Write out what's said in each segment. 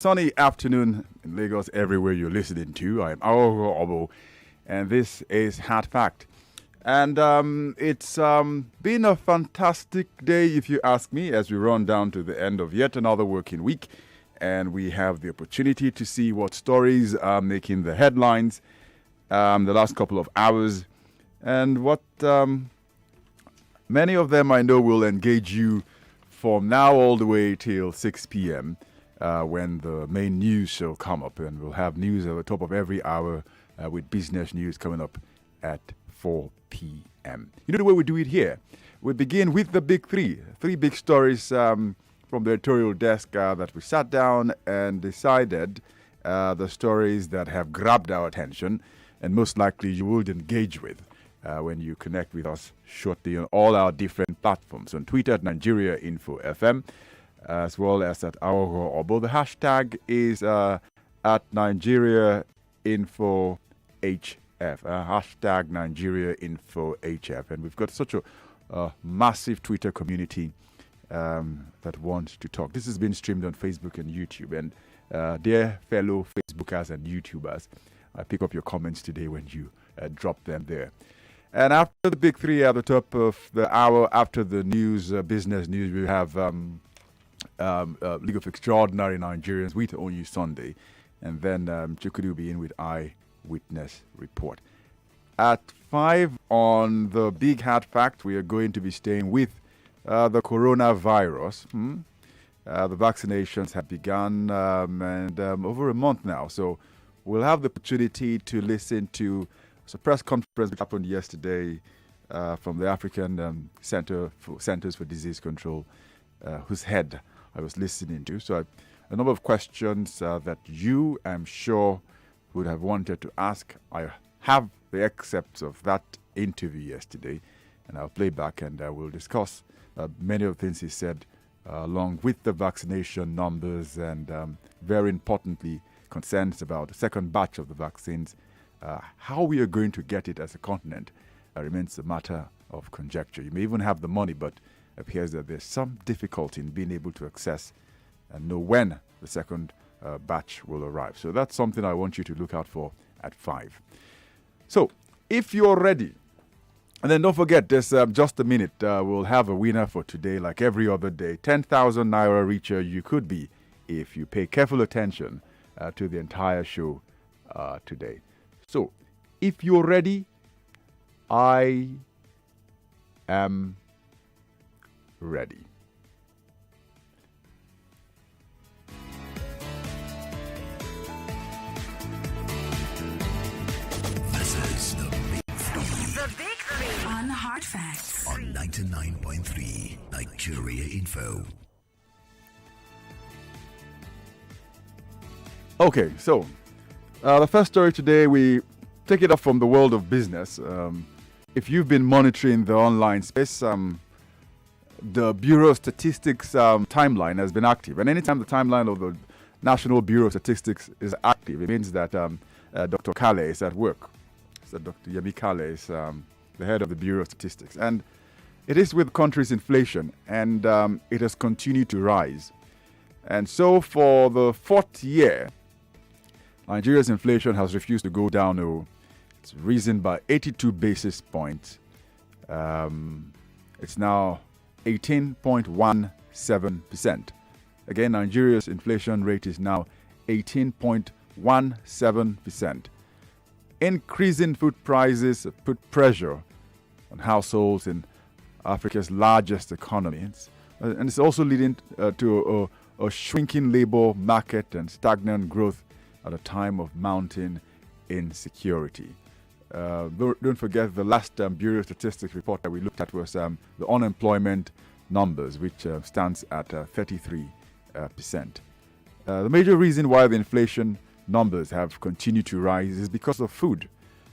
sunny afternoon in Lagos, everywhere you're listening to. I'm Aghogho Oboh, and this is Hard Fact. And it's been a fantastic day, if you ask me, as we run down to the end of yet another working week. And we have the opportunity to see what stories are making the headlines the last couple of hours. And what many of them I know will engage you from now all the way till 6 p.m. When the main news shall come up. And we'll have news at the top of every hour with business news coming up at 4 p.m. You know the way we do it here? We begin with the big three big stories from the editorial desk that we sat down and decided the stories that have grabbed our attention and most likely you would engage with when you connect with us shortly on all our different platforms. On Twitter at Nigeria Info FM, as well as at Aghogho Oboh. The hashtag is at Nigeria Info HF. Hashtag Nigeria Info HF. And we've got such a massive Twitter community that wants to talk. This has been streamed on Facebook and YouTube. And dear fellow Facebookers and YouTubers, I pick up your comments today when you drop them there. And after the big three at the top of the hour, after the news, business news, we have League of Extraordinary Nigerians with Onyu Sunday. And then Chukwudi will be in with Eyewitness Report. At 5 on the Big Hard Fact, we are going to be staying with the coronavirus. The vaccinations have begun and over a month now. So we'll have the opportunity to listen to a press conference which happened yesterday from the African Centers for Disease Control, whose head I was listening to. So a number of questions that you, I'm sure, would have wanted to ask. I have the excerpts of that interview yesterday, and I'll play back and we'll discuss many of the things he said, along with the vaccination numbers and, very importantly, concerns about the second batch of the vaccines. How we are going to get it as a continent remains a matter of conjecture. You may even have the money, but it appears that there's some difficulty in being able to access and know when the second batch will arrive. So that's something I want you to look out for at 5. So if you're ready, and then don't forget, there's just a minute. We'll have a winner for today, like every other day. 10,000 Naira richer you could be if you pay careful attention to the entire show today. So, if you're ready, I am ready. This is the Big Three. The Big Three on Hard Facts On 99.3 Nigeria Info. Okay, so the first story today, we take it up from the world of business. If you've been monitoring the online space, the Bureau of Statistics timeline has been active. And anytime the timeline of the National Bureau of Statistics is active, it means that Dr. Kale is at work. So Dr. Yemi Kale is the head of the Bureau of Statistics. And it is with the country's inflation, and it has continued to rise. And so for the fourth year, Nigeria's inflation has refused to go down. It's risen by 82 basis points. It's now 18.17%. Again, Nigeria's inflation rate is now 18.17%. Increasing food prices put pressure on households in Africa's largest economy. And it's also leading to a shrinking labor market and stagnant growth at a time of mounting insecurity. Don't forget the last Bureau of Statistics report that we looked at was the unemployment numbers, which stands at 33%. The major reason why the inflation numbers have continued to rise is because of food.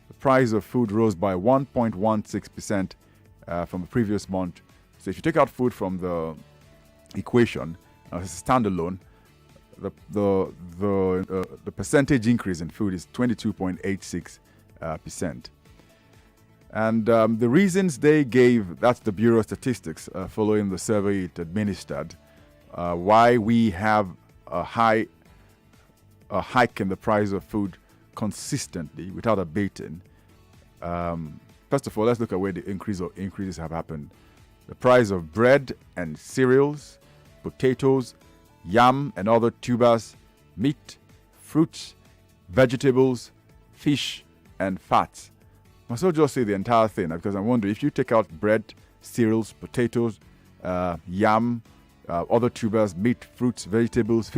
The price of food rose by 1.16% from the previous month. So if you take out food from the equation, as a standalone, the percentage increase in food is 22.86%. And the reasons they gave, that's the Bureau of Statistics, following the survey it administered, why we have a high a hike in the price of food consistently without abating. First of all, let's look at where the increases have happened. The price of bread and cereals, potatoes, yam and other tubers, meat, fruits, vegetables, fish, and fats. I must not just say the entire thing, because I'm wondering if you take out bread, cereals, potatoes, yam, other tubers, meat, fruits, vegetables,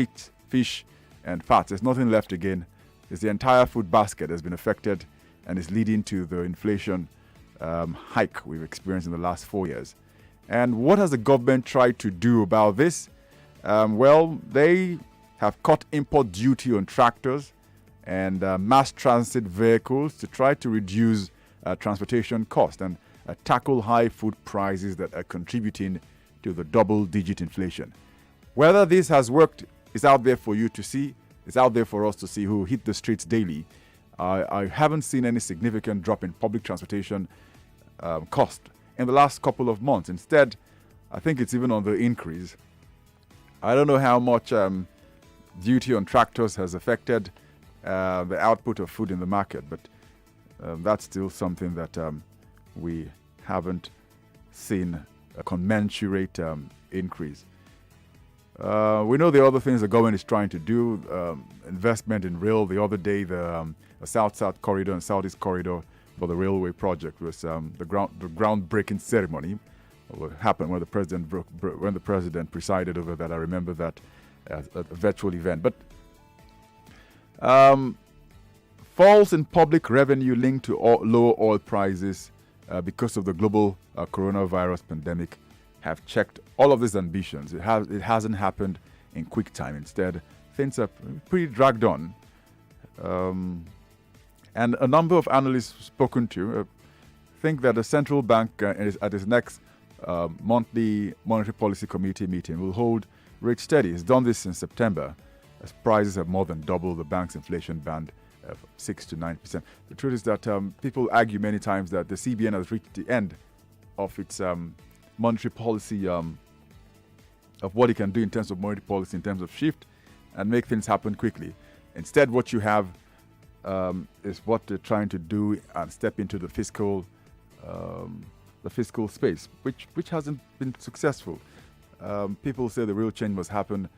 fish, and fats, there's nothing left again. It's the entire food basket has been affected and is leading to the inflation hike we've experienced in the last 4 years. And what has the government tried to do about this? Well, they have cut import duty on tractors and mass transit vehicles to try to reduce transportation costs and tackle high food prices that are contributing to the double-digit inflation. Whether this has worked is out there for you to see. It's out there for us to see who hit the streets daily. I haven't seen any significant drop in public transportation cost in the last couple of months. Instead, I think it's even on the increase. I don't know how much duty on tractors has affected the output of food in the market, but that's still something that we haven't seen a commensurate increase. We know the other things the government is trying to do, investment in rail. The other day, the South-South corridor and Southeast corridor for the railway project was the groundbreaking ceremony. What happened when the president presided over that. I remember that as a virtual event. But falls in public revenue linked to lower oil prices because of the global coronavirus pandemic have checked all of these ambitions. It hasn't happened in quick time. Instead, things are pretty dragged on. And a number of analysts spoken to think that the central bank at its next monthly monetary policy committee meeting will hold rates steady. It's done this since September, as prices have more than doubled the bank's inflation band of 6 to 9%. The truth is that people argue many times that the CBN has reached the end of its monetary policy, of what it can do in terms of monetary policy, in terms of shift and make things happen quickly. Instead, what you have is what they're trying to do and step into the fiscal space, which hasn't been successful. People say the real change must happen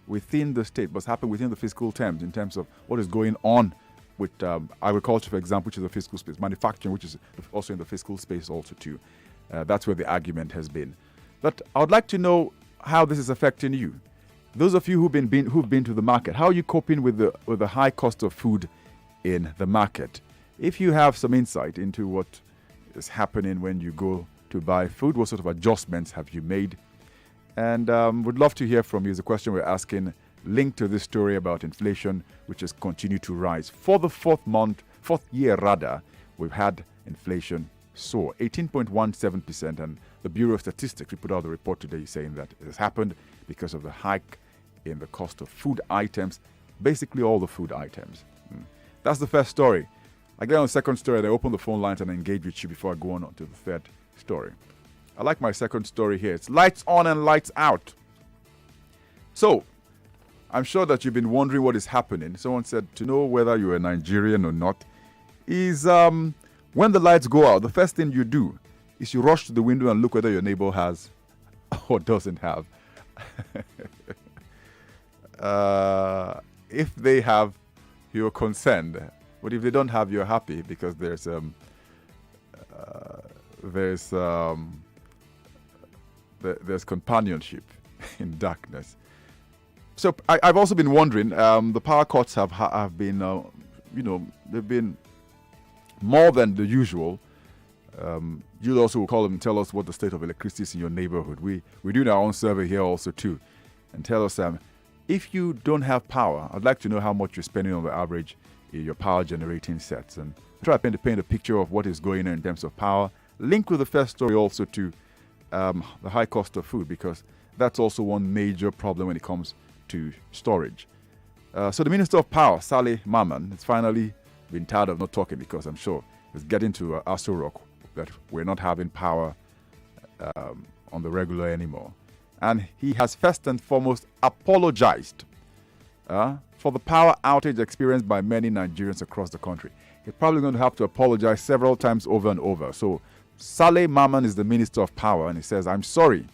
within the state, must happen within the fiscal terms, in terms of what is going on with agriculture, for example, which is a fiscal space, manufacturing, which is also in the fiscal space also too. That's where the argument has been. But I would like to know how this is affecting you. Those of you who've been to the market, how are you coping with the high cost of food in the market? If you have some insight into what is happening when you go to buy food, what sort of adjustments have you made? And would love to hear from you. Is a question we're asking, linked to this story about inflation, which has continued to rise. For the fourth year, we've had inflation soar 18.17%, and the Bureau of Statistics, we put out the report today saying that it has happened because of the hike in the cost of food items, basically all the food items. That's the first story. I get on the second story, and I open the phone lines and engage with you before I go on to the third story. I like my second story here. It's lights on and lights out. So, I'm sure that you've been wondering what is happening. Someone said to know whether you're a Nigerian or not is when the lights go out, the first thing you do is you rush to the window and look whether your neighbor has or doesn't have. If they have, you're concerned. But if they don't have, you're happy because there's companionship in darkness. So I've also been wondering. The power cuts have been, they've been more than the usual. You also will call them and tell us what the state of electricity is in your neighborhood. We do our own survey here also too, and tell us if you don't have power. I'd like to know how much you're spending on the average in your power generating sets, and try to paint a picture of what is going on in terms of power. Linked with the first story also to the high cost of food, because that's also one major problem when it comes to storage. So the Minister of Power, Saleh Maman, has finally been tired of not talking, because I'm sure it's getting to Aso Rock that we're not having power on the regular anymore. And he has first and foremost apologized to for the power outage experienced by many Nigerians across the country. He's probably going to have to apologize several times over and over. So Saleh Maman is the Minister of Power, and he says, I'm sorry.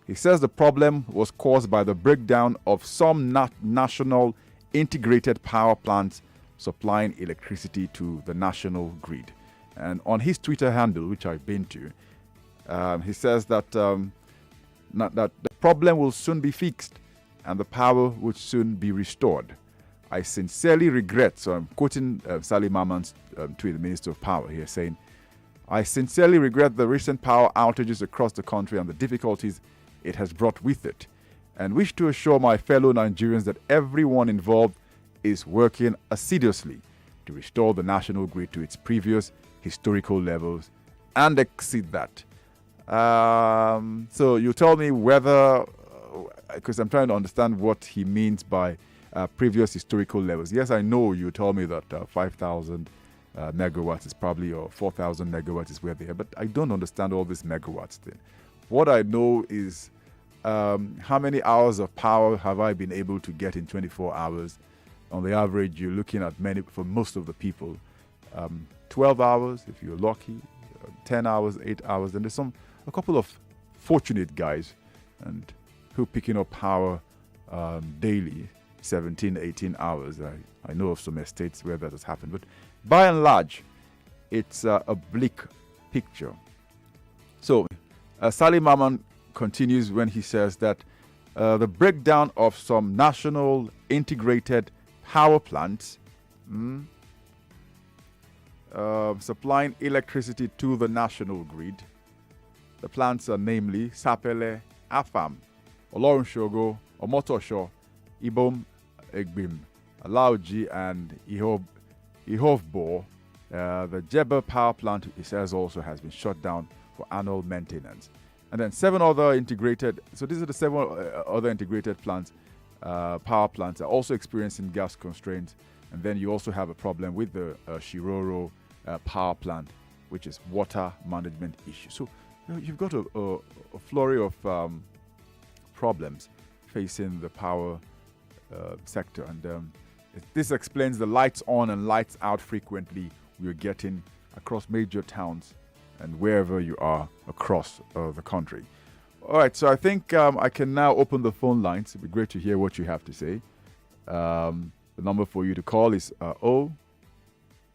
He says the problem was caused by the breakdown of some national integrated power plants supplying electricity to the national grid. And on his Twitter handle, which I've been to, he says that that the problem will soon be fixed and the power will soon be restored. I sincerely regret, so I'm quoting Saleh Maman's tweet, the Minister of Power here, saying, I sincerely regret the recent power outages across the country and the difficulties it has brought with it, and wish to assure my fellow Nigerians that everyone involved is working assiduously to restore the national grid to its previous historical levels and exceed that. So you tell me whether, because I'm trying to understand what he means by previous historical levels. Yes, I know you told me that 5,000 megawatts is probably, or 4,000 megawatts is where they are, but I don't understand all this megawatts thing. What I know is how many hours of power have I been able to get in 24 hours? On the average, you're looking at for most of the people, 12 hours if you're lucky, 10 hours, 8 hours. And there's a couple of fortunate guys and who picking up power daily, 17, 18 hours. I know of some estates where that has happened. But by and large, it's a bleak picture. So Saleh Maman continues when he says that the breakdown of some national integrated power plants supplying electricity to the national grid. The plants are namely Sapele, Afam, Olorunshogo, Omotosho, Ibom, Egbim, Alauji, and Ihovbo. The Jebba power plant, he says, also has been shut down for annual maintenance. And then 7 other integrated, so these are the 7 other integrated plants, power plants are also experiencing gas constraints. And then you also have a problem with the Shiroro power plant, which is water management issue. So you've got a flurry of problems facing the power sector. And this explains the lights on and lights out frequently we're getting across major towns and wherever you are across the country. All right, so I think I can now open the phone lines. It'd be great to hear what you have to say. The number for you to call is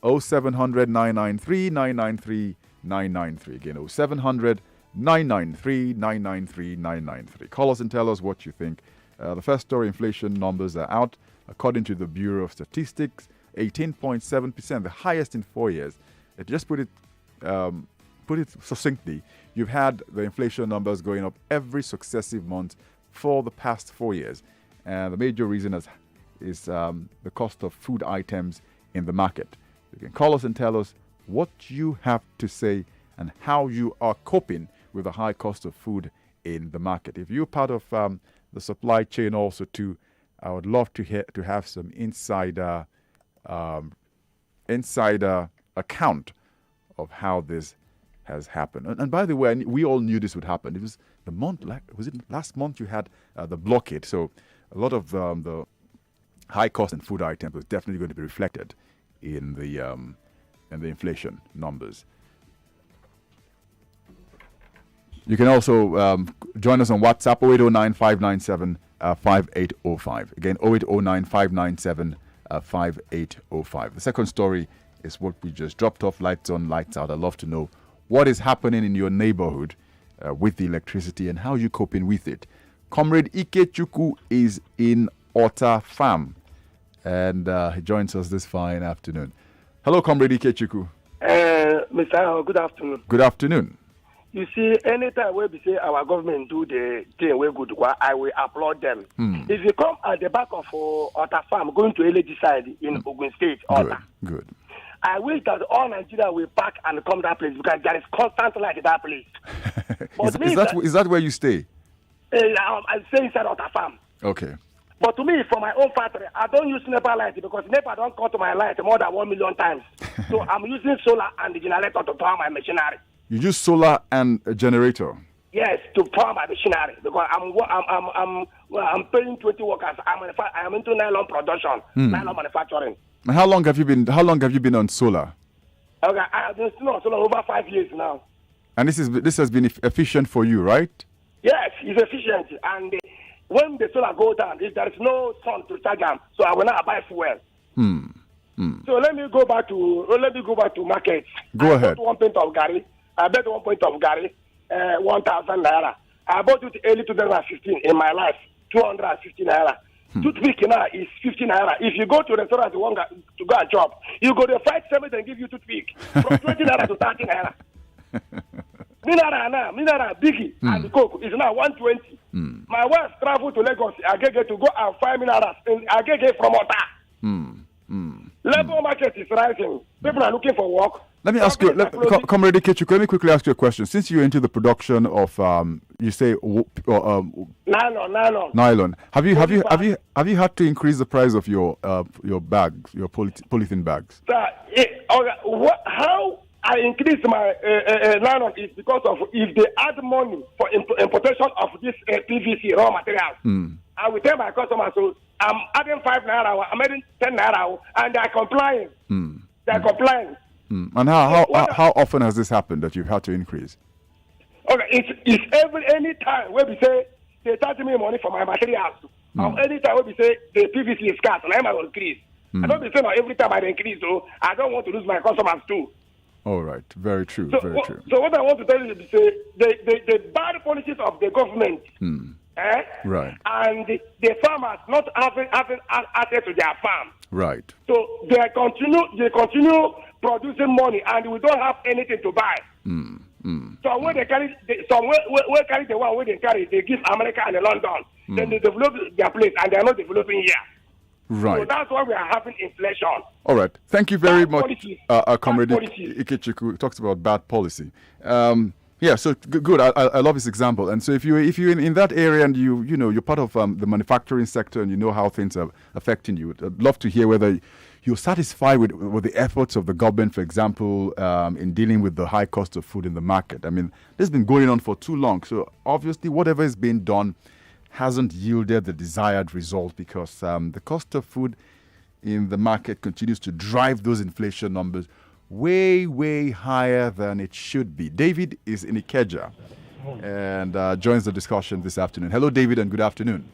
0700 993 993 993. Again, 0700 993 993 993. Call us and tell us what you think. The first story, inflation numbers are out. According to the Bureau of Statistics, 18.7%, the highest in 4 years. Just put it succinctly, you've had the inflation numbers going up every successive month for the past 4 years. And the major reason is the cost of food items in the market. You can call us and tell us what you have to say and how you are coping with the high cost of food in the market. If you're part of the supply chain also too, I would love to have some insider account of how this has happened. And by the way, we all knew this would happen. It was the month, was it last month you had the blockade? So a lot of the high cost in food items was definitely going to be reflected in the inflation numbers. You can also join us on WhatsApp 0809 597 5805. Again, 0809 597 5805. The second story is what we just dropped off, lights on, lights out. I'd love to know what is happening in your neighborhood with the electricity and how you're coping with it. Comrade Ikechukwu is in Ota Farm, and he joins us this fine afternoon. Hello, Comrade Ikechukwu. Mr. Good afternoon. Good afternoon. You see, anytime we say our government do the thing we good, I will applaud them. If you come at the back of Ota Farm, going to LG side in Ogun State, Ota. Good. I wish that all Nigeria will pack and come that place because there is constant light in that place. Is that where you stay? I stay inside Ota Farm. Okay. But to me, for my own factory, I don't use NEPA light because NEPA don't cut my light more than 1 million times. So I'm using solar and the generator to power my machinery. You use solar and a generator? Yes, to farm machinery because I'm paying 20 workers. I'm into nylon production, nylon manufacturing. And how long have you been on solar? Okay, I've been still on solar over 5 years now. And this has been efficient for you, right? Yes, it's efficient. And when the solar goes down, if there is no sun to charge them, so I will not buy fuel. So let me go back to market. Go ahead. I bought 1 pint of Gary. 1,000 naira. I bought it early 2015 in my life, 250 naira. Toothpick now is 50 naira. If you go to a restaurant to go and chop, you go to 5 7 and give you toothpick from 20 naira to 30 naira. Mineral Biggie and the Coke is now 120. My wife traveled to Lagos, Aghogho, to go and find minerals in Aghogho from Ota. Labor market is rising. People are looking for work. Let me ask you, Comrade Ikechukwu, let me quickly ask you a question. Since you're into the production of, you say, nylon, have you had to increase the price of your bags, your polythene bags? How I increase my nylon is because of if they add money for importation of this PVC raw materials. I will tell my customers, so I'm adding 5 naira, I'm adding 10 naira, and they're complying. They're complying. And how often has this happened that you've had to increase? Okay, it's any time where we say they charge me money for my materials. Or any time where we say the PVC is scarce and I will increase. I don't be saying every time I increase, so I don't want to lose my customers too. All right, very true, very true. So what I want to tell you is the bad policies of the government, right, and the farmers not having access to their farm, right. So they continue producing money, and we don't have anything to buy. So when they carry, where carry the one where they carry, they give America and London. Then they develop their place, and they are not developing here. Right. So that's why we are having inflation. All right. Thank you very much, Comrade policies. Ikechukwu talks about bad policy. Yeah. So good. I love this example. And so if you're in that area and you're part of the manufacturing sector and you know how things are affecting you, I'd love to hear whether you're satisfied with the efforts of the government, for example, in dealing with the high cost of food in the market. I mean, this has been going on for too long. So obviously, whatever is being done hasn't yielded the desired result because the cost of food in the market continues to drive those inflation numbers way, way higher than it should be. David is in Ikeja and joins the discussion this afternoon. Hello, David, and good afternoon.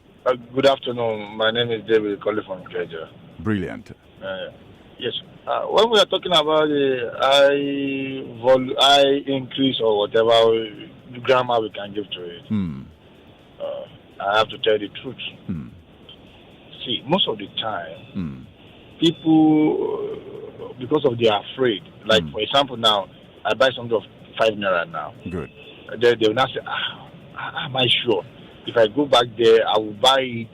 Good afternoon. My name is David, calling from Ikeja. Brilliant. Yes. When we are talking about the high increase or whatever grammar we can give to it, I have to tell the truth. See, most of the time, people, because of they are afraid, like for example now, I buy something of 5 naira now. Good. They will not say, am I sure? If I go back there, I will buy it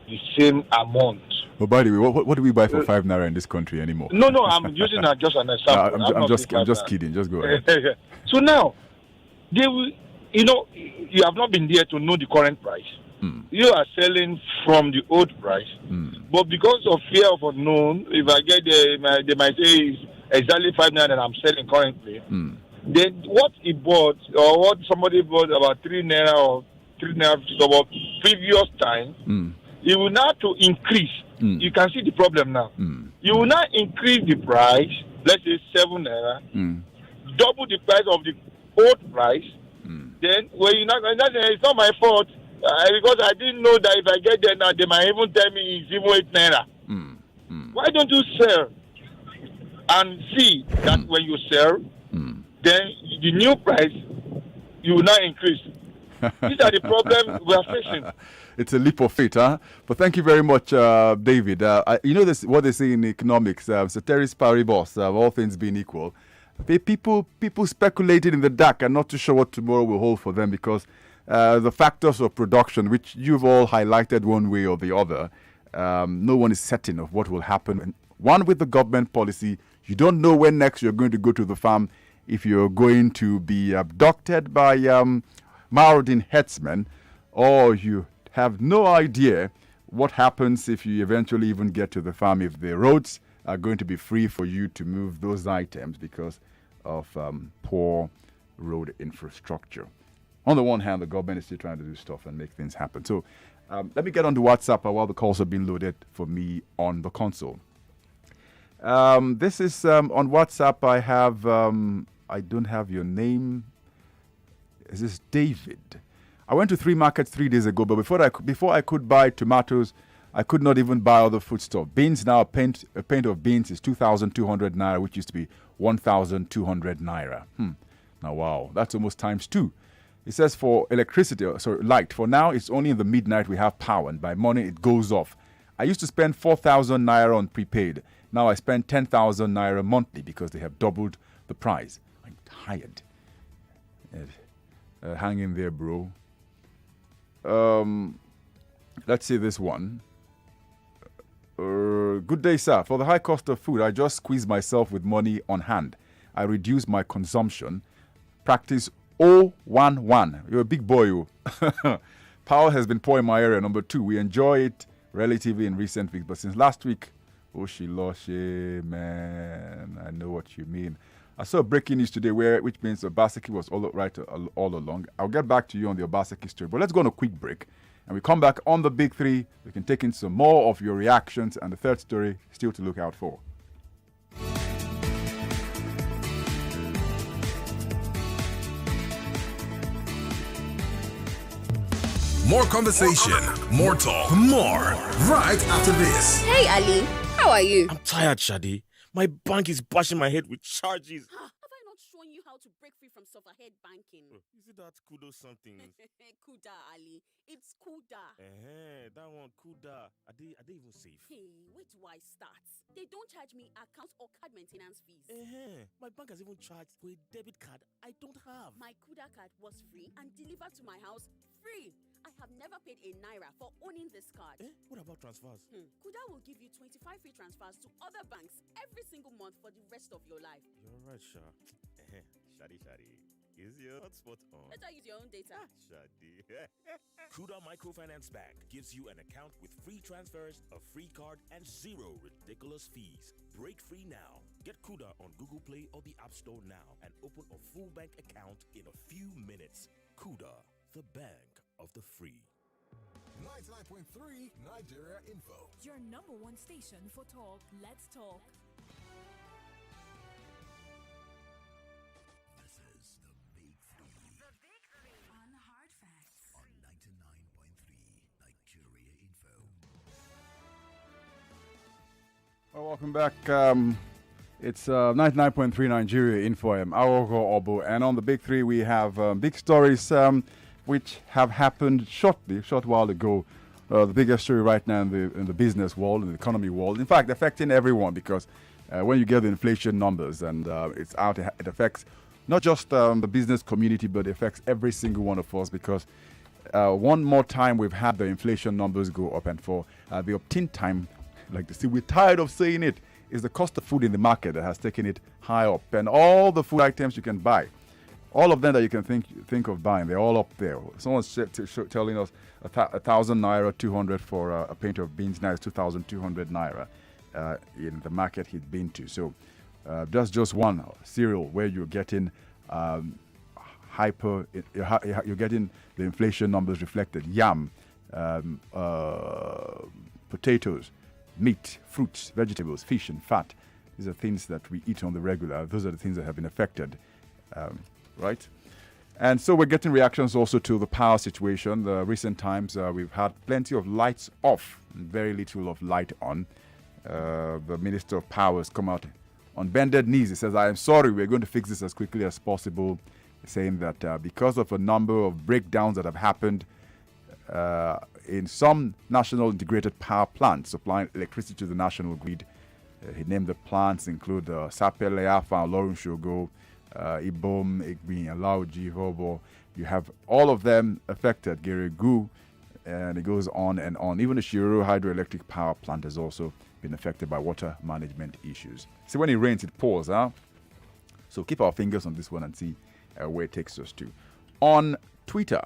the same amount. Well, by the way, what do we buy for 5 naira in this country anymore? No, I'm using just an example. I'm just kidding. Just go ahead. So now, they will, you have not been there to know the current price. You are selling from the old price, but because of fear of unknown, if I get there, they might say it's exactly 5 naira that I'm selling currently. Then what he bought or what somebody bought about 3 naira or 3 naira about previous time, you will now to increase. You can see the problem now. You will now increase the price, let's say 7 naira, double the price of the old price. Then when you not, it's not my fault because I didn't know that if I get there now, they might even tell me it's even 8 naira. Why don't you sell and see that when you sell, then the new price you will not increase? These are the problems we are facing. It's a leap of faith, huh? But thank you very much, David. This what they say in economics, ceteris paribus, all things being equal. People speculated in the dark and not too sure what tomorrow will hold for them because the factors of production, which you've all highlighted one way or the other, no one is certain of what will happen. And one with the government policy, you don't know when next you're going to go to the farm, if you're going to be abducted by marauding herdsmen, or you have no idea what happens if you eventually even get to the farm, if the roads are going to be free for you to move those items because of poor road infrastructure. on the one hand, the government is still trying to do stuff and make things happen. So let me get on to WhatsApp while the calls are being loaded for me on the console. This is on WhatsApp. I have, I don't have your name. Is this David? I went to 3 markets 3 days ago, but before I could buy tomatoes, I could not even buy other foodstuff. Beans now, a pint of beans is 2,200 naira, which used to be 1,200 naira. Now, wow, that's almost times 2. It says for electricity, light, for now it's only in the midnight we have power, and by morning it goes off. I used to spend 4,000 naira on prepaid. Now I spend 10,000 naira monthly because they have doubled the price. I'm tired. Hang in there, bro. Let's see this one. Good day, sir. For the high cost of food, I just squeeze myself with money on hand. I reduce my consumption. Practice 011. You're a big boy, you. Power has been poor in my area. Number 2, we enjoy it relatively in recent weeks, but since last week, man, I know what you mean. I saw breaking news today which means Obaseki was all right all along. I'll get back to you on the Obaseki story, but let's go on a quick break. And we come back on the big 3. We can take in some more of your reactions and the third story still to look out for. More conversation, more talk, more right after this. Hey, Ali. How are you? I'm tired, Shadi. My bank is bashing my head with charges. Have I not shown you how to break free from sufferhead banking? Is it that kudo something? Kuda, Ali. It's Kuda. That one, Kuda. Are they even safe? Hey, where do I start? They don't charge me account or card maintenance fees. My bank has even charged for a debit card I don't have. My Kuda card was free and delivered to my house free. I have never paid a naira for owning this card. What about transfers? Kuda will give you 25 free transfers to other banks every single month for the rest of your life. You're right, Sha. Shadi. Is your hotspot on? Better use your own data. Shadi. Kuda Microfinance Bank gives you an account with free transfers, a free card, and 0 ridiculous fees. Break free now. Get Kuda on Google Play or the App Store now and open a full bank account in a few minutes. Kuda, the bank of the free. 99.3 Nigeria Info. Your number 1 station for talk. Let's talk. This is the Big 3 The Big 3 on Hard Facts on 99.3 Nigeria Info. Well, welcome back. It's 99.3 Nigeria Info. I'm Aghogho Oboh, and on the Big 3 we have big stories which have happened short while ago. The biggest story right now in the business world, in the economy world, in fact, affecting everyone because when you get the inflation numbers and it's out, it affects not just the business community, but it affects every single one of us because one more time we've had the inflation numbers go up, and for the obtain time, like they say, we're tired of saying it, is the cost of food in the market that has taken it high up, and all the food items you can buy. All of them that you can think of buying, they're all up there. Someone's telling us 1,000 naira, 200 for a pint of beans. Now it's 2,200 naira in the market he's been to. So that's just one cereal where you're getting you're getting the inflation numbers reflected. Yam, potatoes, meat, fruits, vegetables, fish, and fat. These are things that we eat on the regular. Those are the things that have been affected. Right? And so we're getting reactions also to the power situation. The recent times we've had plenty of lights off and very little of light on. The Minister of Power has come out on bended knees. He says, I am sorry, we're going to fix this as quickly as possible, saying that because of a number of breakdowns that have happened in some national integrated power plants supplying electricity to the national grid. He named the plants include Sapele, Afa, Lorun Shogo, Ibom, Igbi, Alaoji, Hobo. You have all of them affected, Geregu, and it goes on and on. Even the Shiro hydroelectric power plant has also been affected by water management issues. See, when it rains, it pours, huh? So keep our fingers on this one and see where it takes us to. On Twitter,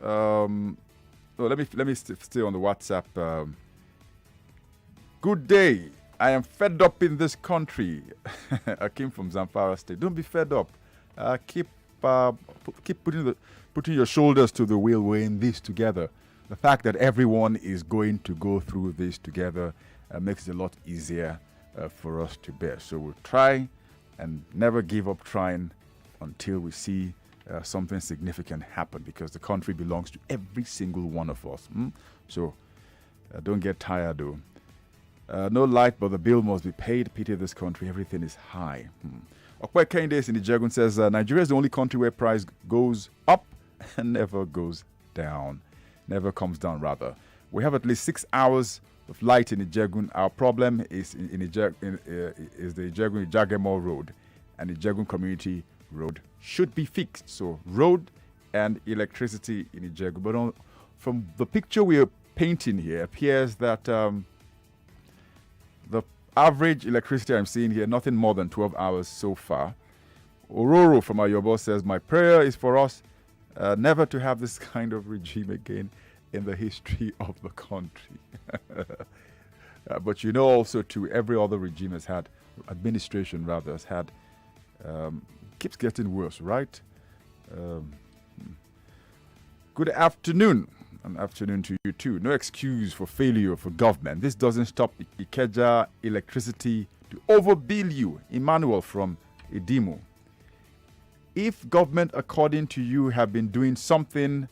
let me stay on the WhatsApp. Good day. I am fed up in this country. I came from Zamfara State. Don't be fed up. Keep keep putting your shoulders to the wheel. We're in this together. The fact that everyone is going to go through this together makes it a lot easier for us to bear. So we'll try and never give up trying until we see something significant happen, because the country belongs to every single one of us. So don't get tired, though. No light, but the bill must be paid. Pity this country. Everything is high. Okwe Kendes in Ijegun says Nigeria is the only country where price goes up and never goes down. Never comes down, rather. We have at least 6 hours of light in Ijegun. Our problem is the Ijegun-Ijagemo Road, and Ijegun Community Road should be fixed. So road and electricity in Ijegun. But from the picture we are painting here, appears that the average electricity I'm seeing here, nothing more than 12 hours so far. Ororo from Ayobo says, my prayer is for us never to have this kind of regime again in the history of the country. But you know also too, every other regime has had, administration rather, has had, keeps getting worse, right? Good afternoon. An afternoon to you too. No excuse for failure for government. This doesn't stop Ikeja electricity to overbill you. Emmanuel from Idimo. If government, according to you, have been doing something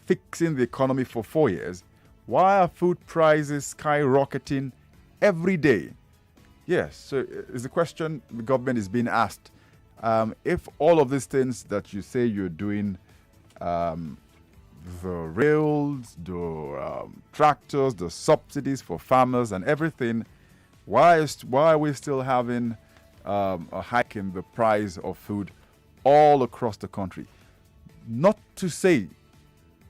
fixing the economy for 4 years, why are food prices skyrocketing every day? Yes, so it's a question the government is being asked. If all of these things that you say you're doing, the rails, the tractors, the subsidies for farmers and everything, why are we still having a hike in the price of food all across the country? Not to say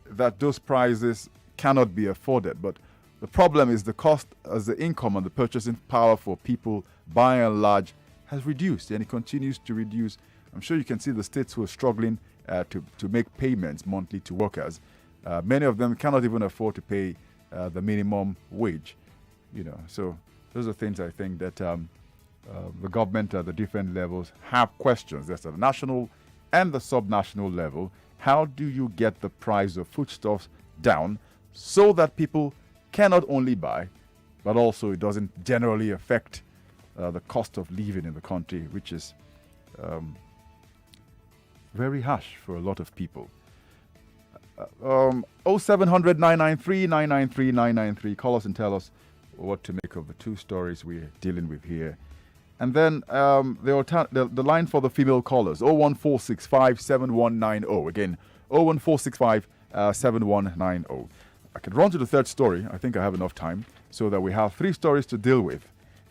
that those prices cannot be afforded, but the problem is the cost as the income and the purchasing power for people by and large has reduced, and it continues to reduce. I'm sure you can see the states who are struggling to make payments monthly to workers. Many of them cannot even afford to pay the minimum wage. So those are things I think that the government at the different levels have questions. There's the national and the subnational level. How do you get the price of foodstuffs down so that people can not only buy, but also it doesn't generally affect the cost of living in the country, which is very harsh for a lot of people. 0700 993 993 993. Call us and tell us what to make of the two stories we're dealing with here. And then the line for the female callers, 01465 7190. Again, 01465 7190. I can run to the third story. I think I have enough time so that we have 3 stories to deal with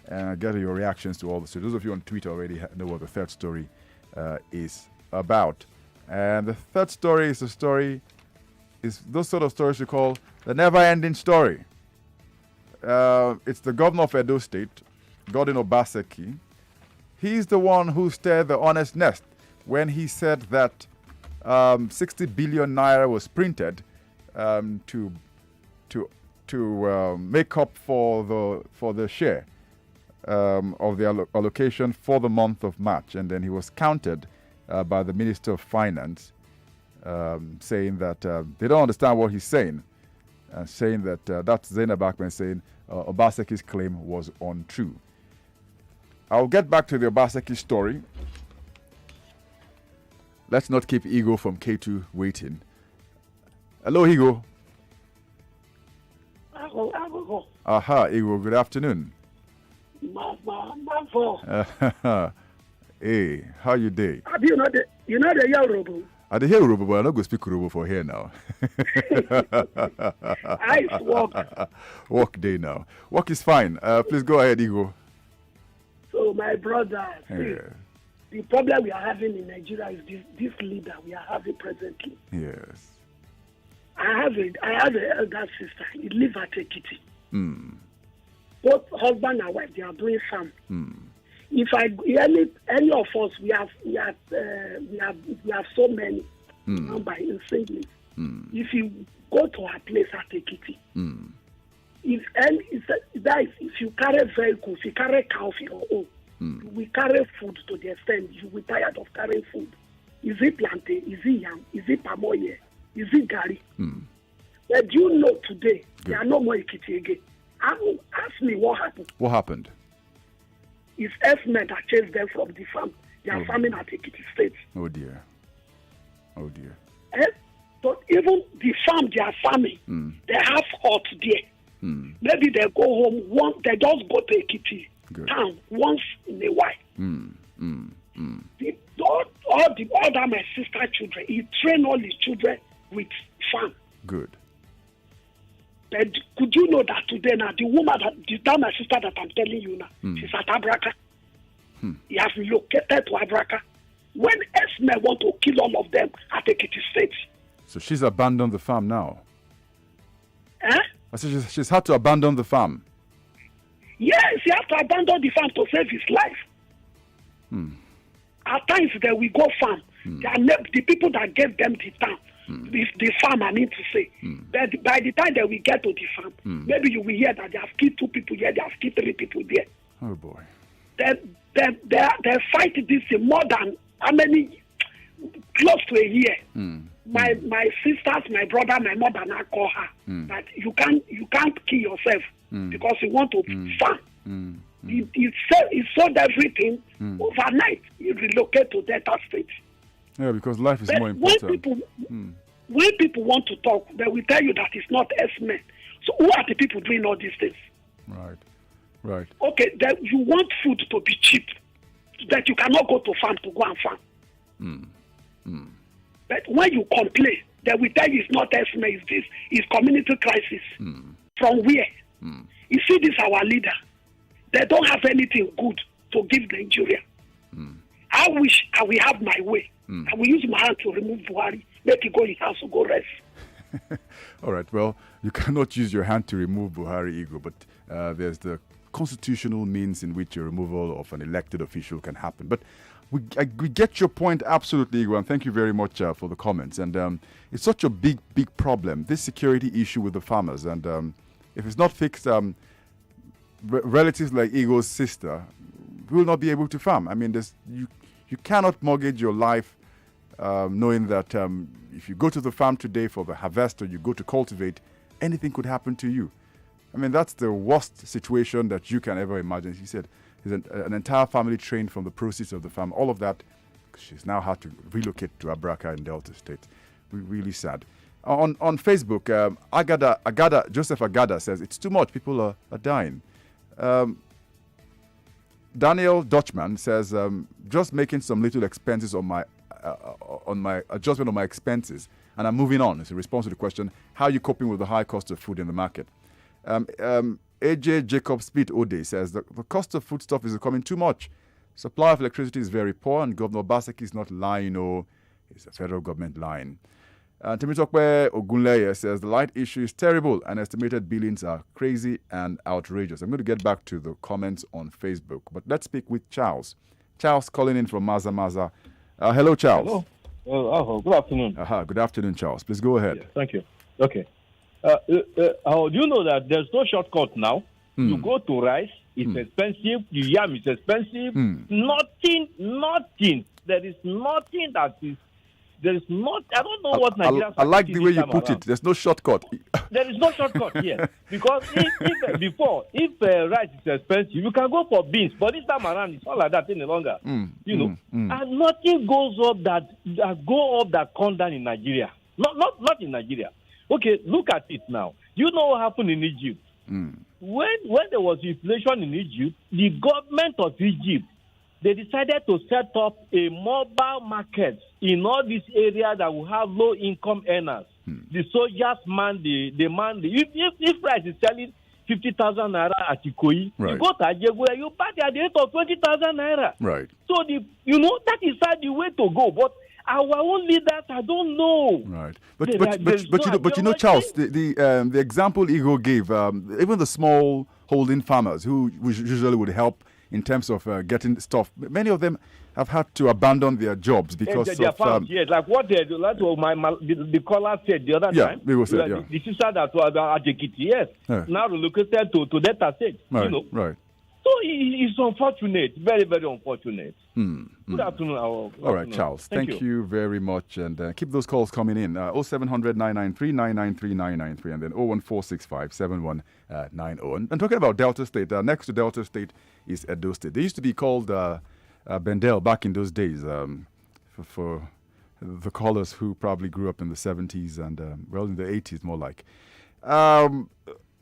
and get your reactions to all the stories. Those of you on Twitter already know what the third story is about. And the third story is those sort of stories you call the never-ending story. It's the governor of Edo State, Godwin Obaseki. He's the one who stirred the honest nest when he said that 60 billion naira was printed to make up for the share of the allocation for the month of March, and then he was countered by the Minister of Finance, saying that they don't understand what he's saying, saying that that's Zainab Akman saying Obaseki's claim was untrue. I'll get back to the Obaseki story. Let's not keep Ego from K2 waiting. Hello, Ego. Aghogho. Aha, Ego, good afternoon. Hey, how you day? You know the Yoruba. I dey hear Yoruba, but I'm not going to speak Yoruba for here now. I work. Work day now. Work is fine. Please go ahead, Ego. So my brother, the problem we are having in Nigeria is this leader we are having presently. Yes. I have an elder sister. He lives at Ekiti. both husband and wife, they are doing farm. If any of us, we have so many number in singly. If you go to a place at Ekiti, if you carry vehicles, if you carry cow for your own, we carry food to the extent you will tired of carrying food. Is it plantain? Is it yam? Is it palm oil? Is it gari? But do you know today, there are no more Ekiti again. Ask me what happened. What happened? It's F-men that chased them from the farm. They are farming at Ekiti State. Oh dear. Oh dear. So even the farm they are farming, they have hut there. Maybe they go home they just go to Ekiti town once in a while. All that my sister children, he train all his children with farm. Good. But could you know that today now the woman that my sister that I'm telling you now, she's at Abraka. He has relocated to Abraka. When Esme want to kill all of them at Ekiti State. So she's abandoned the farm now. Eh? I said she's had to abandon the farm. Yes, he has to abandon the farm to save his life. At times they will go farm. They are the people that gave them the town. The farm, I need to say. But by the time they will get to the farm, maybe you will hear that they have killed 2 people here, they have killed 3 people there. Oh boy. They fight this more than how many? Close to a year. My sisters, my brother, my mother now call her that you can't kill yourself because you want to farm. He sold everything overnight. He relocate to Delta State. Yeah, because life is more important. When people want to talk, they will tell you that it's not S-men. So who are the people doing all these things? Right. Okay, then you want food to be cheap, that you cannot go to farm to go and farm. But when you complain, they will tell you it's not S-men, it's this, it's community crisis. From where? You see this our leader. They don't have anything good to give Nigeria. I wish I will have my way. I will use my hand to remove Buhari, make it go in house to go rest. All right, well, you cannot use your hand to remove Buhari, Igor, but there's the constitutional means in which a removal of an elected official can happen. But we get your point absolutely, Igor, and thank you very much for the comments. And it's such a big problem, this security issue with the farmers. And if it's not fixed, relatives like Igor's sister will not be able to farm. I mean, you cannot mortgage your life knowing that if you go to the farm today for the harvest or you go to cultivate, anything could happen to you. I mean, that's the worst situation that you can ever imagine. She said there's an entire family trained from the proceeds of the farm. All of that, she's now had to relocate to Abraka in Delta State. Really sad. On Facebook, Joseph Agada says, it's too much. People are dying. Daniel Dutchman says, just making some little expenses on my adjustment on my expenses, and I'm moving on. It's a response to the question, how are you coping with the high cost of food in the market? AJ Jacob Speed Ode says, the cost of foodstuff is becoming too much. Supply of electricity is very poor, and Governor Obaseki is not lying, it's a federal government line. Temitokwe Ogunleye says, the light issue is terrible and estimated billings are crazy and outrageous. I'm going to get back to the comments on Facebook, but let's speak with Charles. Charles calling in from Maza. Hello, Charles. Hello. Good afternoon. Good afternoon, Charles. Please go ahead. Yeah, thank you. Okay. Do you know that there's no shortcut now? You go to rice, it's expensive. The yam is expensive. Nothing. There is nothing that is. There is not. I don't know what Nigerians. I like the way you put it. There's no shortcut. There is no shortcut here because if rice is expensive, you can go for beans. But this time around, it's not like that any longer. And nothing goes up that come down in Nigeria. Not in Nigeria. Okay, look at it now. You know what happened in Egypt? When there was inflation in Egypt, the government of Egypt, they decided to set up a mobile market in all these areas that will have low-income earners. The soldiers if price is selling 50,000 naira at Ikoyi, you go to Aghogho, you buy at the rate of 20,000 naira. Right. So that is the way to go. But our own leaders, I don't know. Right. But you know, Charles, the example Igor gave, even the small holding farmers who usually would help in terms of getting stuff, many of them have had to abandon their jobs because of farms, yes, like what the caller said the other time. The sister that was at Ekiti, now relocated to Delta State. Right. Right. So it's unfortunate, very, very unfortunate. Good afternoon. All right, Charles. Thank you very much. And keep those calls coming in. 0700 993 993 993 and then 01465 7190. And talking about Delta State, next to Delta State is Edo State. They used to be called Bendel back in those days for the callers who probably grew up in the 70s and, in the 80s more like.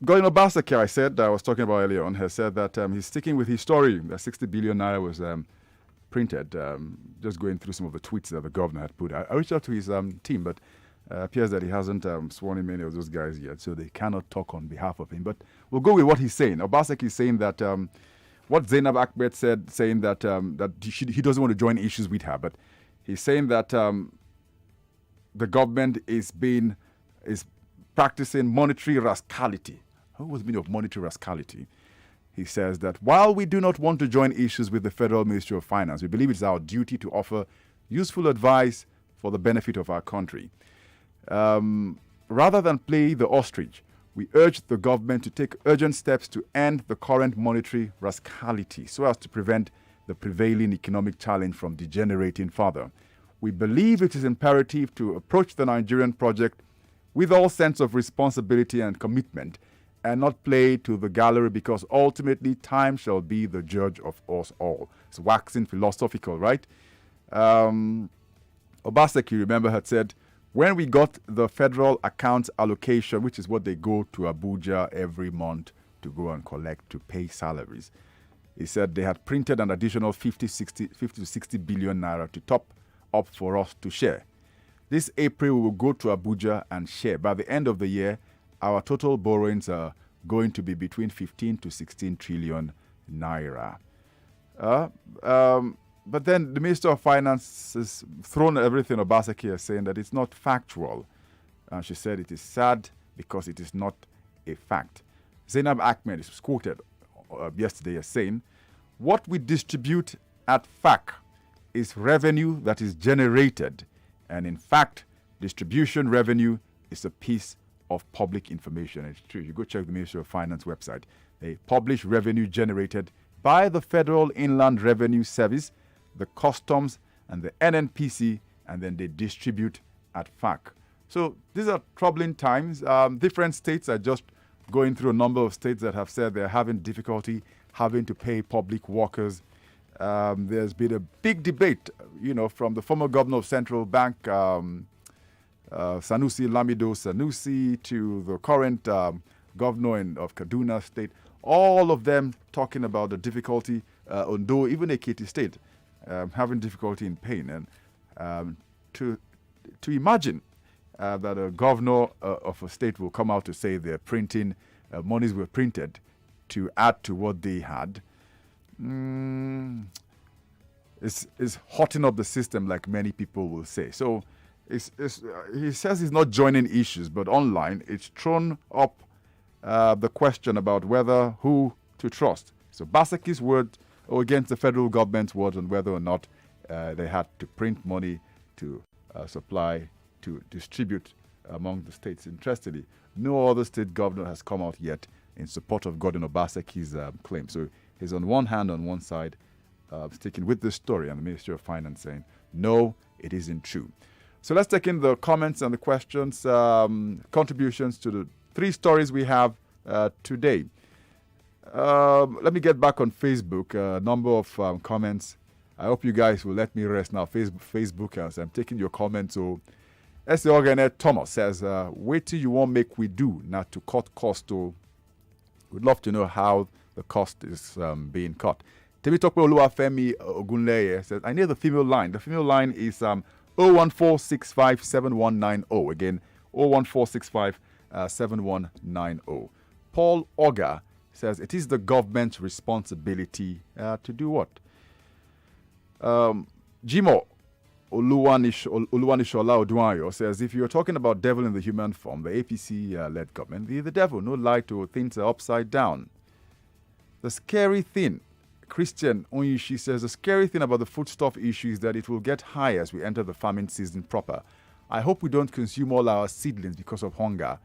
Going Obaseki, I was talking about earlier on, has said that he's sticking with his story. That 60 billion naira was printed. Just going through some of the tweets that the governor had put. I reached out to his team, but appears that he hasn't sworn in many of those guys yet, so they cannot talk on behalf of him. But we'll go with what he's saying. Obaseki is saying that what Zainab Ahmed said, saying that that he doesn't want to join issues with her, but he's saying that the government is practicing monetary rascality. What was the meaning of monetary rascality? He says that while we do not want to join issues with the Federal Ministry of Finance, we believe it's our duty to offer useful advice for the benefit of our country. Rather than play the ostrich, we urge the government to take urgent steps to end the current monetary rascality so as to prevent the prevailing economic challenge from degenerating further. We believe it is imperative to approach the Nigerian project with all sense of responsibility and commitment and not play to the gallery because ultimately time shall be the judge of us all. It's waxing philosophical, right? Obaseki, remember, had said, when we got the federal accounts allocation, which is what they go to Abuja every month to go and collect to pay salaries, he said they had printed an additional 50 to 60 billion naira to top up for us to share. This April, we will go to Abuja and share. By the end of the year, our total borrowings are going to be between 15 to 16 trillion naira. But then the Minister of Finance has thrown everything Obaseki as saying that it's not factual. And she said it is sad because it is not a fact. Zainab Ahmed is quoted yesterday as saying, what we distribute at FAC is revenue that is generated. And in fact, distribution revenue is a piece of public information. It's true. You go check the Ministry of Finance website. They publish revenue generated by the Federal Inland Revenue Service, the Customs, and the NNPC, and then they distribute at FAC. So these are troubling times. Different states are just going through a number of states that have said they're having difficulty having to pay public workers. There's been a big debate, from the former governor of Central Bank, Sanusi Lamido Sanusi, to the current governor of Kaduna State, all of them talking about the difficulty, although even Ekiti State having difficulty in paying. And to imagine that a governor of a state will come out to say they're printing, monies were printed to add to what they had, is hotting up the system, like many people will say. So he says he's not joining issues, but online it's thrown up the question about who to trust. So Obaseki's word against the federal government's word on whether or not they had to print money to supply, to distribute among the states. Interestingly, no other state governor has come out yet in support of Gordon Obaseki's claim. So he's on one hand, on one side, sticking with this story, and the Ministry of Finance saying, no, it isn't true. So let's take in the comments and the questions, contributions to the three stories we have today. Let me get back on Facebook. A number of comments. I hope you guys will let me rest now. Facebook, as I'm taking your comments. So, S. Organet Thomas says, wait till you won't make we do, not to cut cost. We'd love to know how the cost is being cut. Temitope Oluwafemi Ogunleye says, I need the female line. The female line is 014657190. Again, 014657190. Paul Oga says, it is the government's responsibility to do what? Jimo Oluwanishola Oduayo says, if you're talking about devil in the human form, the APC-led government, the devil, no lie to things are upside down. The scary thing, Christian Onyishi says, the scary thing about the foodstuff issue is that it will get high as we enter the farming season proper. I hope we don't consume all our seedlings because of hunger.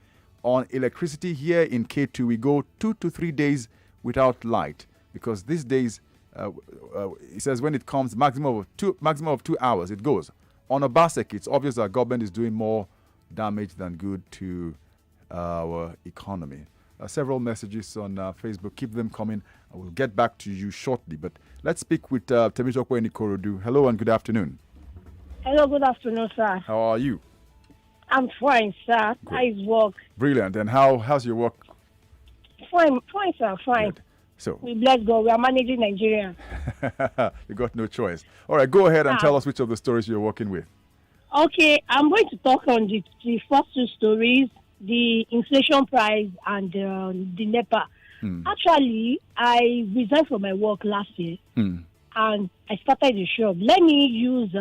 On electricity here in K2, we go 2 to 3 days without light. because these days, it says when it comes maximum of 2 hours, it goes. On Obaseki, it's obvious that government is doing more damage than good to our economy. Several messages on Facebook. Keep them coming. I will get back to you shortly. But let's speak with Temitope Nikorodu. Hello and good afternoon. Hello, good afternoon, sir. How are you? I'm fine, sir. How's work? Brilliant. And how's your work? Fine, sir, fine. Good. So we bless God. We are managing Nigeria. You got no choice. All right, go ahead and tell us which of the stories you're working with. Okay, I'm going to talk on the first two stories, the inflation price and the NEPA. Actually, I resigned from my work last year and I started a shop. Let me use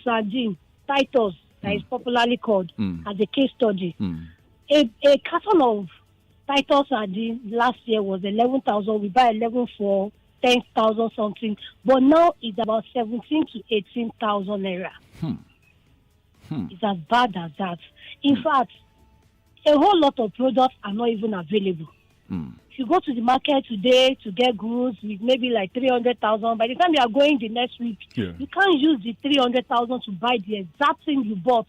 sardine, Titus, that is popularly called, as a case study. A carton of Titus sardine last year was 11,000. We buy 11 for 10,000 something, but now it's about 17 to 18,000 naira. It's as bad as that. In fact, a whole lot of products are not even available. If you go to the market today to get goods with maybe like 300,000, by the time you are going the next week, you can't use the 300,000 to buy the exact thing you bought.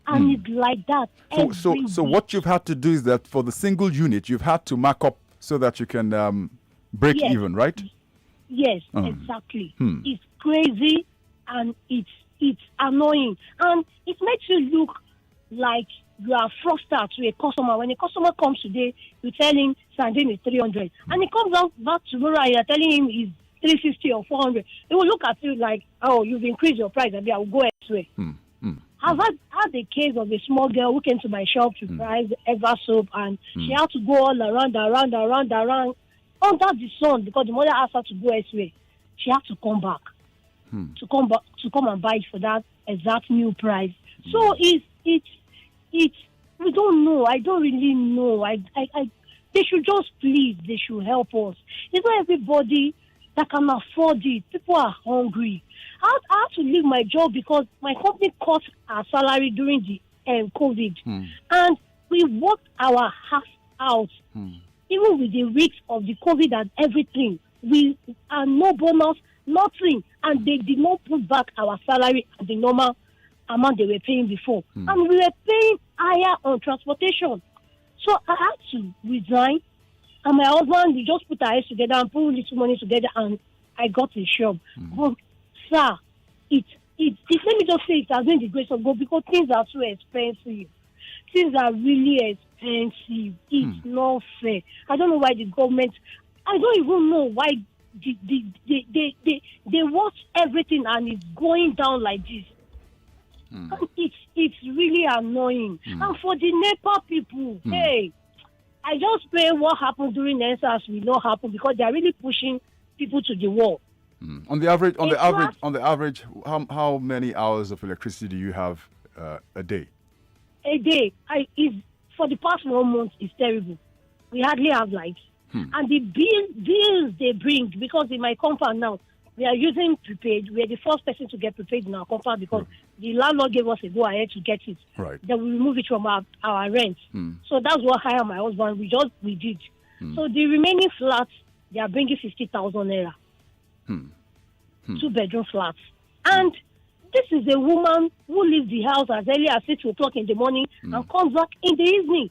And it's like that. So what you've had to do is that for the single unit, you've had to mark up so that you can break even, right? Yes, exactly. It's crazy and it's annoying. And it makes you look like you are fraudster to a customer. When a customer comes today, you tell him sardine is 300. And he comes out back tomorrow and you're telling him it's 350 or 400. He will look at you like, oh, you've increased your price. I will go elsewhere. I've had a case of a small girl who came to my shop to price Eva soap, and she had to go all around under the sun because the mother asked her to go elsewhere. She had to come back to come and buy it for that exact new price. So it's we don't know. I don't really know. They should just please. They should help us. It's not everybody that can afford it. People are hungry. I had to leave my job because my company cut our salary during the COVID. And we worked our half out. Even with the risks of the COVID and everything. We are no bonus, nothing. And they did not put back our salary at the normal amount they were paying before. And we were paying higher on transportation. So I had to resign. And my husband, we just put our heads together and put little money together, and I got a shop. But, sir, let me just say it has been the grace of God because things are so expensive. Things are really expensive. It's not fair. I don't know why the government, I don't even know why they watch everything and it's going down like this. It's really annoying. And for the NEPA people, hey, I just pray what happened during NSAS will not happen because they are really pushing people to the wall. On the average, how many hours of electricity do you have a day? A day. For the past 1 month, it's terrible. We hardly have lights. And the bills they bring, because in my compound now, we are using prepaid. We are the first person to get prepaid in our compound because the landlord gave us a go ahead to get it. Right. Then we remove it from our rent. So that's what I and my husband, we did. So the remaining flats, they are bringing 50,000 naira. 2-bedroom flats. And this is a woman who leaves the house as early as 6 o'clock in the morning and comes back in the evening.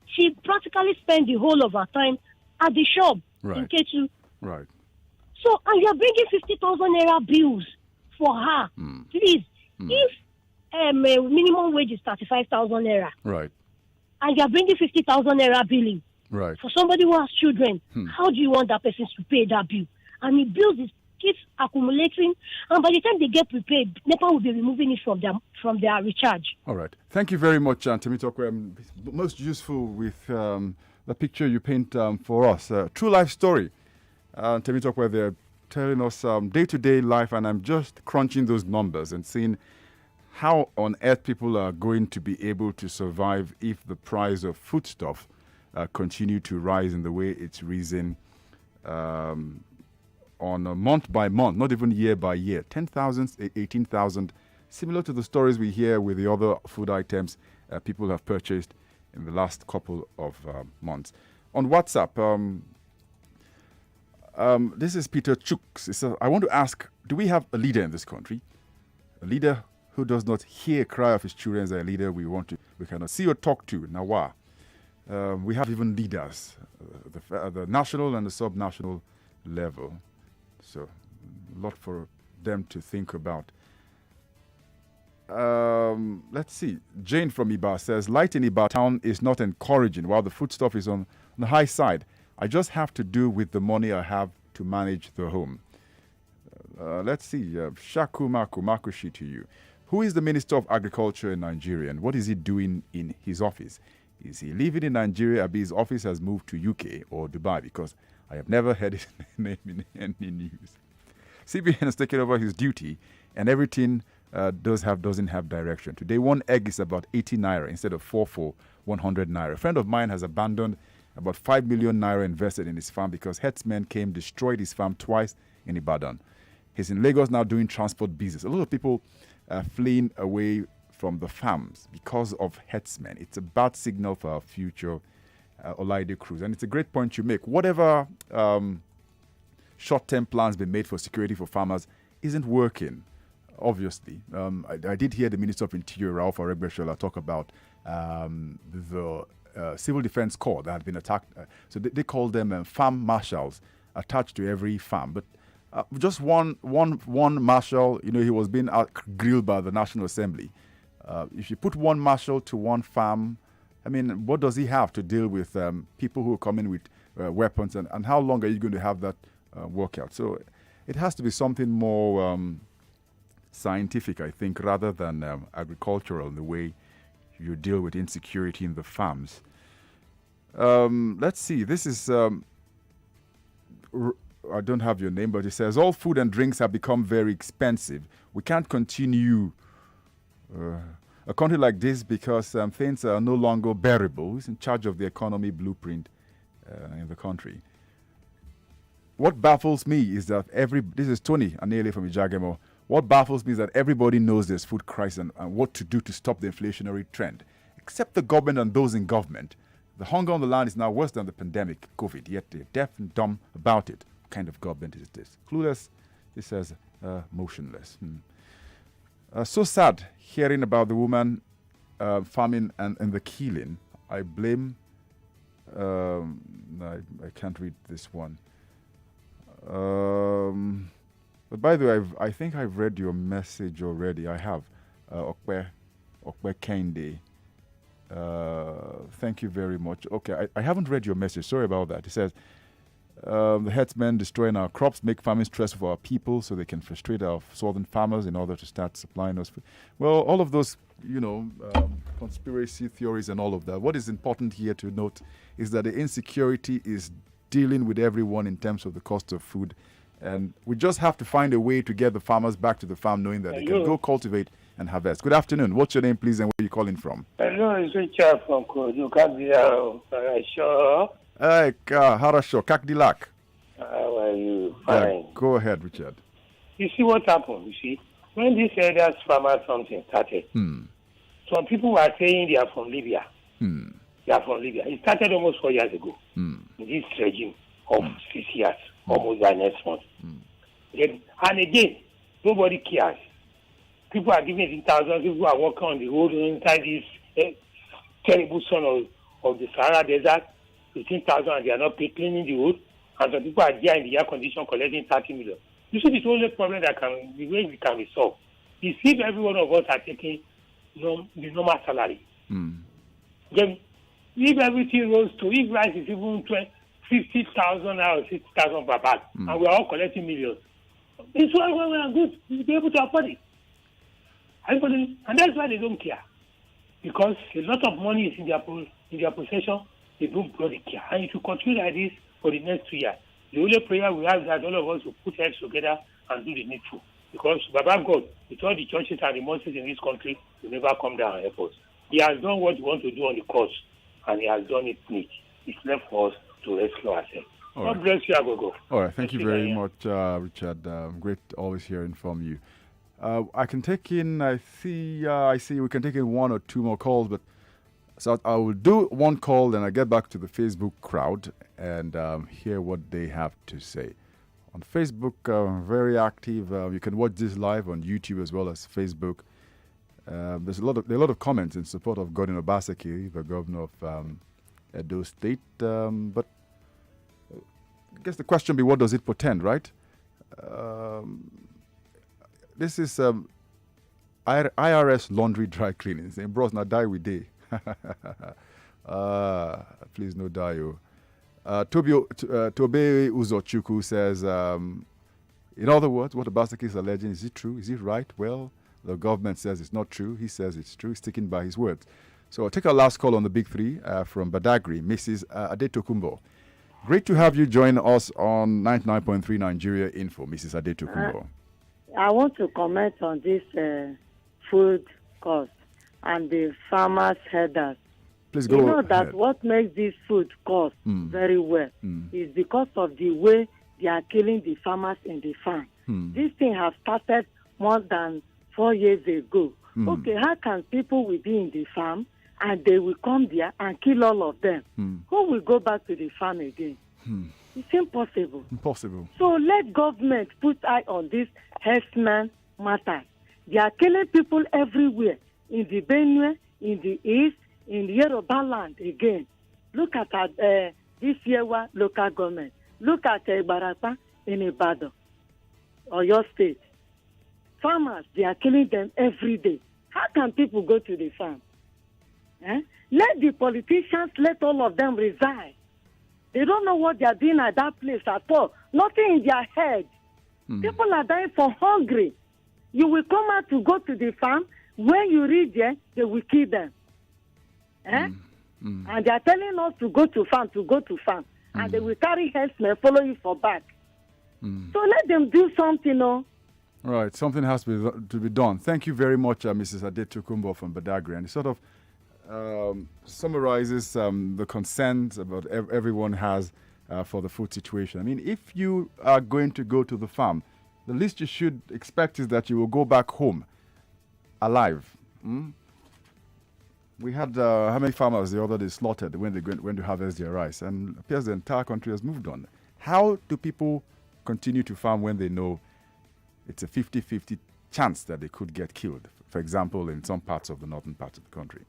She practically spends the whole of her time at the shop in K2. Right. So, and you're bringing 50,000 naira bills for her. Please, if minimum wage is 35,000 naira, right, and you're bringing 50,000 naira billing, right, for somebody who has children, how do you want that person to pay that bill? And the bills keeps accumulating, and by the time they get prepared, NEPA will be removing it from their recharge. All right. Thank you very much, Temitope. Most useful with the picture you paint for us. True life story. Temitope, where they're telling us day-to-day life, and I'm just crunching those numbers and seeing how on earth people are going to be able to survive if the price of foodstuff continue to rise in the way it's risen on a month by month, not even year by year. 10,000, 18,000, similar to the stories we hear with the other food items people have purchased in the last couple of months. On WhatsApp, This is Peter Chooks. He says, I want to ask, do we have a leader in this country? A leader who does not hear cry of his children as a leader we cannot see or talk to. Now, why? We have even leaders, the national and the sub-national level. So, a lot for them to think about. Let's see. Jane from Iba says, light in Iba town is not encouraging while the foodstuff is on the high side. I just have to do with the money I have to manage the home. Let's see. Shakumaku Makushi to you. Who is the Minister of Agriculture in Nigeria and what is he doing in his office? Is he living in Nigeria or his office has moved to UK or Dubai? Because I have never heard his name in any news. CBN has taken over his duty and everything doesn't have direction. Today, one egg is about 80 naira instead of 4 for 100 naira. A friend of mine has abandoned about 5 million naira invested in his farm because herdsmen came, destroyed his farm twice in Ibadan. He's in Lagos now doing transport business. A lot of people are fleeing away from the farms because of herdsmen. It's a bad signal for our future, Olaide Cruz. And it's a great point you make. Whatever short-term plans been made for security for farmers isn't working, obviously. I did hear the Minister of Interior, Ralph Aregbesola, talk about the Civil Defense Corps that had been attacked. So they call them farm marshals attached to every farm. But just one marshal, he was being grilled by the National Assembly. If you put one marshal to one farm, I mean, what does he have to deal with people who come in with weapons? And how long are you going to have that workout? So it has to be something more scientific, I think, rather than agricultural in the way you deal with insecurity in the farms. Let's see. This is... I don't have your name, but it says, all food and drinks have become very expensive. We can't continue a country like this because things are no longer bearable. Who's in charge of the economy blueprint in the country? What baffles me is that this is Tony Anele from Ijagemo. What baffles me is that everybody knows there's food crisis and what to do to stop the inflationary trend, except the government and those in government. The hunger on the land is now worse than the pandemic, COVID, yet they're deaf and dumb about it. What kind of government is this? Clueless, it says motionless. So sad hearing about the woman farming and the killing. I blame... I can't read this one. But by the way, I think I've read your message already. I have. Okwe Kende. Thank you very much. Okay, I haven't read your message. Sorry about that. It says, the herdsmen destroying our crops make farming stressful for our people so they can frustrate our southern farmers in order to start supplying us food. Well, all of those, conspiracy theories and all of that. What is important here to note is that the insecurity is dealing with everyone in terms of the cost of food. And we just have to find a way to get the farmers back to the farm knowing that they can go cultivate and harvest. Good afternoon. What's your name, please, and where are you calling from? Hello, it's Richard from Kodu. Hey, Harasho, Kakdilak. How are you? Fine. Yeah, go ahead, Richard. You see what happened, you see? When this elders farmers something started, some people were saying they are from Libya. They are from Libya. It started almost 4 years ago. In this regime of 6 years, almost by next month. And again, nobody cares. People are giving 18,000. People are walking on the road inside this terrible sun of the Sahara Desert. 18,000 and they are not cleaning the road. And some people are there in the air condition collecting 30 million. You see, the only problem the way we can resolve is if every one of us are taking the normal salary. Then, if everything rose to, if rice is even 50,000 or 60,000 per bag, and we are all collecting millions, it's why we are good. We'll be able to afford it. And that's why they don't care. Because a lot of money is in their possession, they don't bloody care. And it will continue like this for the next 2 years. The only prayer we have is that all of us will put heads together and do the needful. Because Baba God, with all the churches and the mosques in this country, will never come down and help us. He has done what he wants to do on the cross, and he has done it neat. It's left for us to rescue ourselves. God bless you, Aghogho. All right, thank you very much, Richard. Great always hearing from you. I can take in, I see we can take in one or two more calls, but so I will do one call, then I get back to the Facebook crowd and hear what they have to say. On Facebook, very active. You can watch this live on YouTube as well as Facebook. There's a lot of comments in support of Godwin Obaseki, the governor of Edo State. But I guess the question be, what does it portend, right? This is IRS laundry dry cleaning. Saying, bros, now die with day. Please no die, yo. Tobe Uzochukwu says, in other words, what Obaseki is alleging, is it true? Is it right? Well, the government says it's not true. He says it's true. He's sticking by his words. So I'll take our last call on the Big Three from Badagry, Mrs. Adetokunbo. Great to have you join us on 99.3 Nigeria Info, Mrs. Adetokunbo. I want to comment on this food cost and the farmers' headers. Please go You know ahead. that what makes this food cost very well is because of the way they are killing the farmers in the farm. This thing has started more than 4 years ago. Okay, how can people will be in the farm and they will come there and kill all of them? Who will go back to the farm again? It's impossible. Impossible. So let government put eye on this herdsman matter. They are killing people everywhere, in the Benue, in the East, in the Yoruba land again. Look at this Yewa local government. Look at Barapa in Ibadan, or your state. Farmers, they are killing them every day. How can people go to the farm? Let the politicians, let all of them resign. They don't know what they are doing at that place at all. Nothing in their head. People are dying for hungry. You will come out to go to the farm. When you reach there, they will kill them. And they are telling us to go to farm, and they will carry herdsmen, follow you for back. So let them do something, no? All right, something has to be done. Thank you very much, Mrs. Adetokunbo from Badagry. And it sort of summarizes the concerns about everyone has for the food situation. I mean, if you are going to go to the farm, the least you should expect is that you will go back home alive. We had how many farmers the other day slaughtered when they went to harvest their rice, and it appears the entire country has moved on. How do people continue to farm when they know it's a 50-50 chance that they could get killed, for example, in some parts of the northern parts of the country?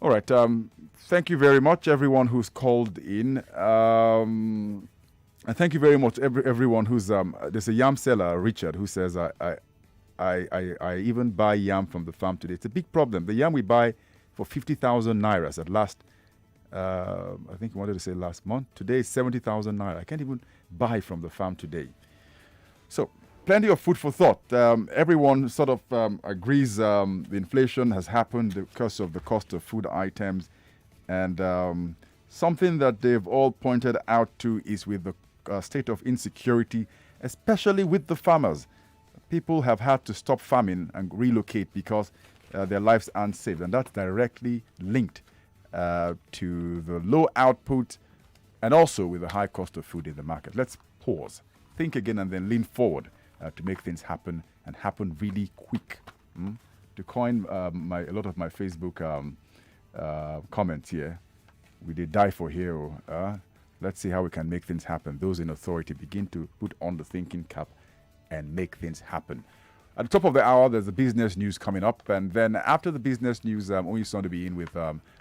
All right, thank you very much, everyone who's called in. And thank you very much, everyone who's... there's a yam seller, Richard, who says, I even buy yam from the farm today. It's a big problem. The yam we buy for 50,000 nairas at last, I think you wanted to say last month. Today is 70,000 naira. I can't even buy from the farm today. So, plenty of food for thought. Everyone sort of agrees the inflation has happened because of the cost of food items. And something that they've all pointed out to is with the state of insecurity, especially with the farmers. People have had to stop farming and relocate because their lives aren't safe. And that's directly linked to the low output and also with the high cost of food in the market. Let's pause, think again, and then lean forward to make things happen and happen really quick. To coin a lot of my Facebook comments here, we did die for hero. Let's see how we can make things happen. Those in authority begin to put on the thinking cap and make things happen. At the top of the hour, there's the business news coming up. And then after the business news, only going to be in with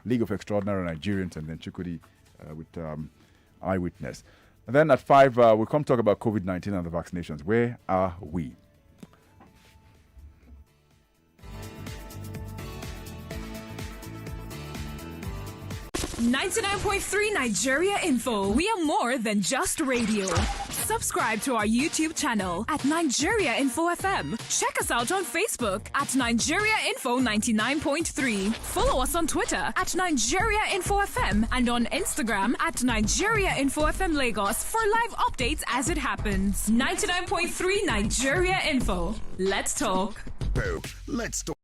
League of Extraordinary Nigerians and then Chukudi with Eyewitness. And then at 5, we'll come talk about COVID-19 and the vaccinations. Where are we? .3 Nigeria Info. We are more than just radio. Subscribe to our YouTube channel at Nigeria Info FM. Check us out on Facebook at Nigeria Info 99.3. Follow us on Twitter at Nigeria Info FM and on Instagram at Nigeria Info FM Lagos for live updates as it happens. 99.3 Nigeria Info. Let's talk. Let's talk.